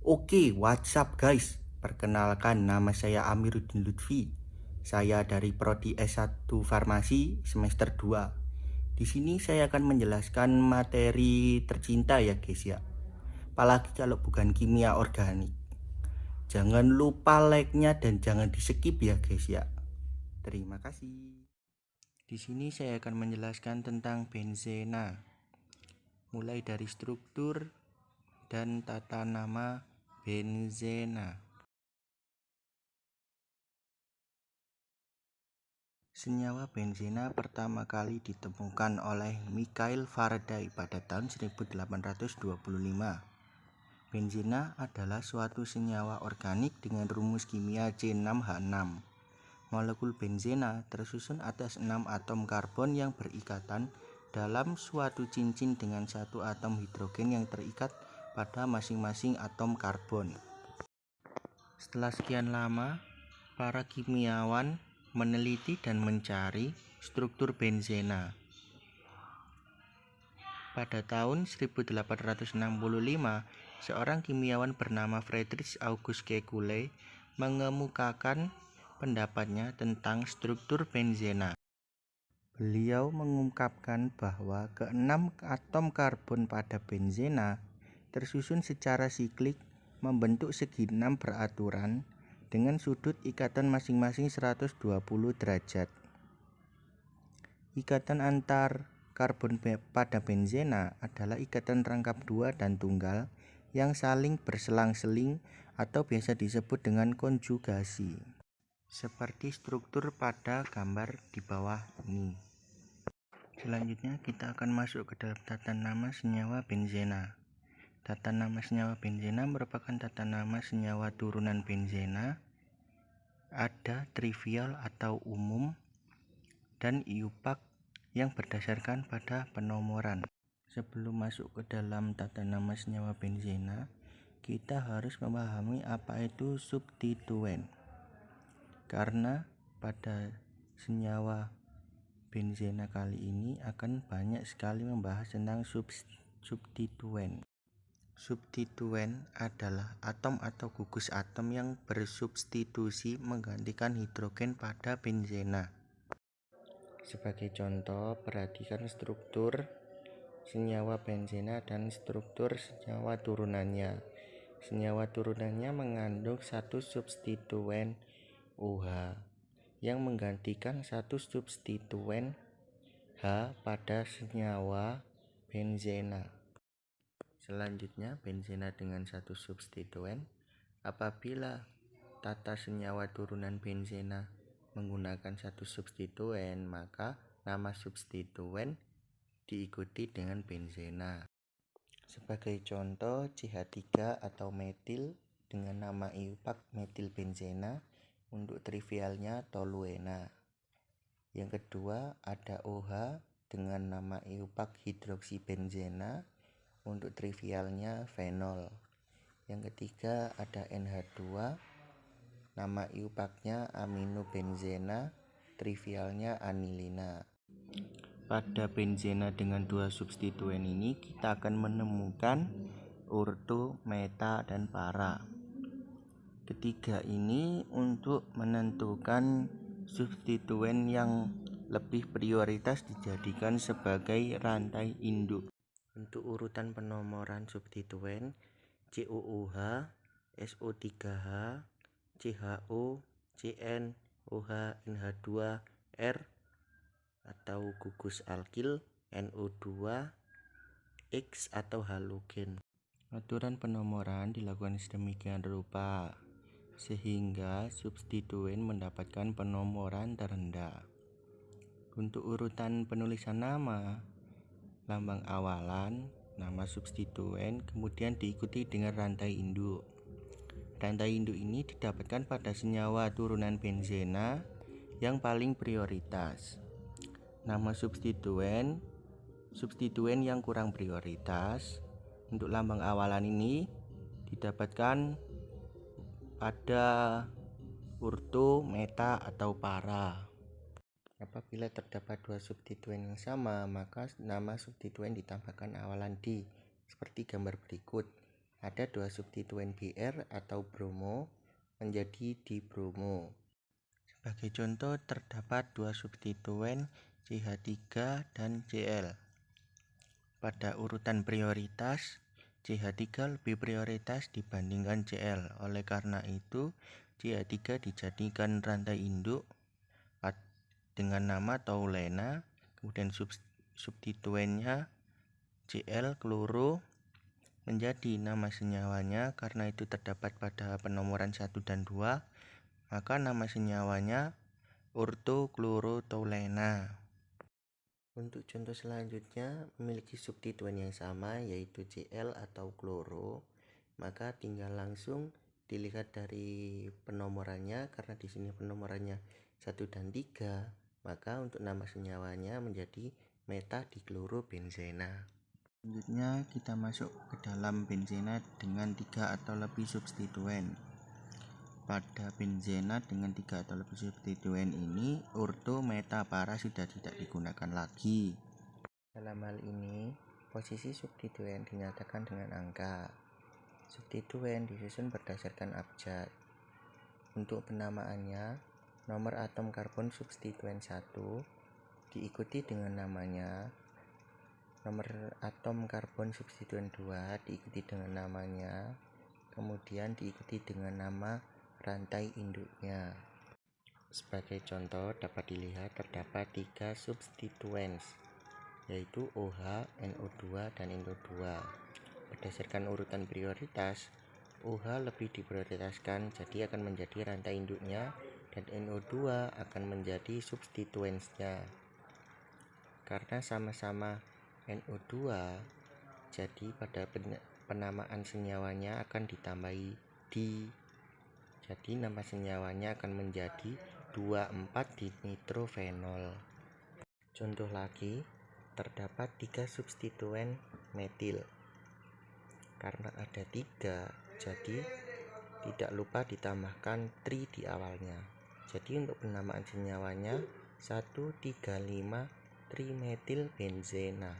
Oke, what's up guys? Perkenalkan, nama saya Amiruddin Lutfi. Saya dari Prodi S1 Farmasi semester 2. Di sini saya akan menjelaskan materi tercinta ya guys ya. Apalagi kalau bukan kimia organik. Jangan lupa like-nya dan jangan di-skip ya guys ya. Terima kasih. Di sini saya akan menjelaskan tentang benzena. Mulai dari struktur dan tata nama benzena. Senyawa benzena pertama kali ditemukan oleh Michael Faraday pada tahun 1825. Benzena adalah suatu senyawa organik dengan rumus kimia C6H6. Molekul benzena tersusun atas 6 atom karbon yang berikatan dalam suatu cincin dengan satu atom hidrogen yang terikat pada masing-masing atom karbon. Setelah sekian lama, para kimiawan meneliti dan mencari struktur benzena. Pada tahun 1865, seorang kimiawan bernama Friedrich August Kekulé mengemukakan pendapatnya tentang struktur benzena. Beliau mengungkapkan bahwa keenam atom karbon pada benzena tersusun secara siklik membentuk segi 6 beraturan dengan sudut ikatan masing-masing 120 derajat. Ikatan antar karbon pada benzena adalah ikatan rangkap dua dan tunggal yang saling berselang-seling atau biasa disebut dengan konjugasi. Seperti struktur pada gambar di bawah ini. Selanjutnya kita akan masuk ke dalam tata nama senyawa benzena. Tata nama senyawa benzena merupakan tata nama senyawa turunan benzena. Ada trivial atau umum dan iupac yang berdasarkan pada penomoran. Sebelum masuk ke dalam tata nama senyawa benzena, kita harus memahami apa itu substituen. Karena pada senyawa benzena kali ini akan banyak sekali membahas tentang substituen. Substituen adalah atom atau gugus atom yang bersubstitusi menggantikan hidrogen pada benzena. Sebagai contoh, perhatikan struktur senyawa benzena dan struktur senyawa turunannya. Senyawa turunannya mengandung satu substituen OH yang menggantikan satu substituen H pada senyawa benzena. Selanjutnya, benzena dengan satu substituen. Apabila tata senyawa turunan benzena menggunakan satu substituen, maka nama substituen diikuti dengan benzena. Sebagai contoh, CH3 atau metil dengan nama iupac metil benzena, untuk trivialnya toluena. Yang kedua ada OH dengan nama iupac hidroksibenzena, untuk trivialnya fenol. Yang ketiga ada NH2, nama iupacnya aminobenzena, trivialnya anilina. Pada benzena dengan dua substituen ini kita akan menemukan orto, meta, dan para. Ketiga ini untuk menentukan substituen yang lebih prioritas dijadikan sebagai rantai induk. Untuk urutan penomoran substituen COOH, SO3H, CHO, CN, OH, NH2, R atau gugus alkil, NO2, X atau halogen. Aturan penomoran dilakukan sedemikian rupa sehingga substituen mendapatkan penomoran terendah. Untuk urutan penulisan nama, lambang awalan, nama substituen, kemudian diikuti dengan rantai induk. Rantai induk ini didapatkan pada senyawa turunan benzena yang paling prioritas. Nama substituen yang kurang prioritas. Untuk lambang awalan ini didapatkan pada orto, meta, atau para. Apabila terdapat dua substituen yang sama, maka nama substituen ditambahkan awalan D seperti gambar berikut. ada 2 substituen Br atau bromo menjadi dibromo. Sebagai contoh, terdapat 2 substituen CH3 dan Cl. Pada urutan prioritas, CH3 lebih prioritas dibandingkan Cl. Oleh karena itu, CH3 dijadikan rantai induk dengan nama toulena, kemudian substituennya Cl kloro menjadi nama senyawanya. Karena itu terdapat pada penomoran 1 dan 2, maka nama senyawanya ortochlorotoulena. Untuk contoh selanjutnya memiliki substituen yang sama yaitu Cl atau kloro, maka tinggal langsung dilihat dari penomorannya. Karena di sini penomorannya 1 dan 3, maka untuk nama senyawanya menjadi metadichlorobenzena. Selanjutnya kita masuk ke dalam benzena dengan 3 atau lebih substituen. Pada benzena dengan 3 atau lebih substituen ini, orto, meta, para sudah tidak digunakan lagi. Dalam hal ini, posisi substituen dinyatakan dengan angka. Substituen disusun berdasarkan abjad. Untuk penamaannya, nomor atom karbon substituen 1 diikuti dengan namanya, nomor atom karbon substituen 2 diikuti dengan namanya, kemudian diikuti dengan nama rantai induknya. Sebagai contoh dapat dilihat terdapat 3 substituens yaitu OH, NO2, dan NO2. Berdasarkan urutan prioritas, OH lebih diprioritaskan, jadi akan menjadi rantai induknya, dan NO2 akan menjadi substituensnya. Karena sama-sama NO2, jadi pada penamaan senyawanya akan ditambahi di. Jadi nama senyawanya akan menjadi 2,4-dinitrofenol. Contoh lagi, terdapat 3 substituen metil. Karena ada 3, jadi tidak lupa ditambahkan tri di awalnya. Jadi untuk penamaan senyawanya 1,3,5-trimetilbenzena.